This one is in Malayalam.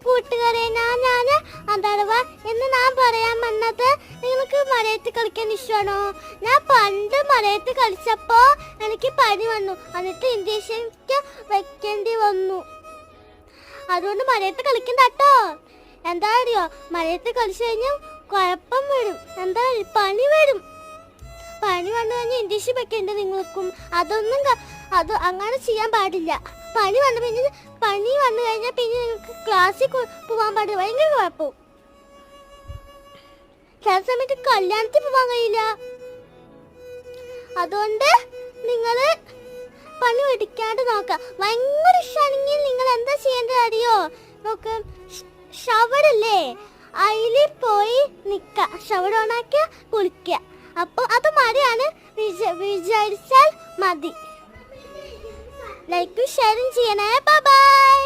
കൂട്ടുകാരെ, ഞാൻ അഥവാ എന്ന് ഞാൻ പറയാൻ വന്നത്, നിങ്ങൾക്ക് മഴയത്ത് കളിക്കാൻ ഇഷ്ടമാണോ? ഞാൻ പണ്ട് മഴയത്ത് കളിച്ചപ്പോ എനിക്ക് പനി വന്നു, എന്നിട്ട് ഇഞ്ചക്ഷൻ വെക്കേണ്ടി വന്നു. അതുകൊണ്ട് മഴയത്ത് കളിക്കണ്ട കേട്ടോ. എന്താ അറിയോ, മഴയത്ത് കളിച്ചു കഴിഞ്ഞാൽ കുഴപ്പം വരും. എന്താ, പനി വരും. പനി വന്നു കഴിഞ്ഞാൽ ഇഞ്ചക്ഷൻ വെക്കേണ്ടത് നിങ്ങൾക്കും. അത് അങ്ങനെ ചെയ്യാൻ പാടില്ല. പനി വന്നു കഴിഞ്ഞാൽ പിന്നെ നിങ്ങൾക്ക് ക്ലാസ്സിൽ പോകാൻ പാടില്ല. ഭയങ്കര കുഴപ്പവും. ചില സമയത്ത് കല്യാണത്തിൽ പോകാൻ കഴിയില്ല. അതുകൊണ്ട് നിങ്ങൾ പനി പിടിക്കാണ്ട് നോക്കുക. ഭയങ്കര ഇഷ്ടമാണെങ്കിൽ നിങ്ങൾ എന്താ ചെയ്യേണ്ടത് അറിയോ? നോക്ക്, ഷവറില്ലേ, അതിൽ പോയി നിൽക്കുക. ഷവർ ഓണാക്കുക, കുളിക്കുക. അപ്പോൾ അത് മഴയാണ് വിചാരിച്ചാൽ മതി. ലൈക്കും ഷെയറും ചെയ്യണേ. Bye bye.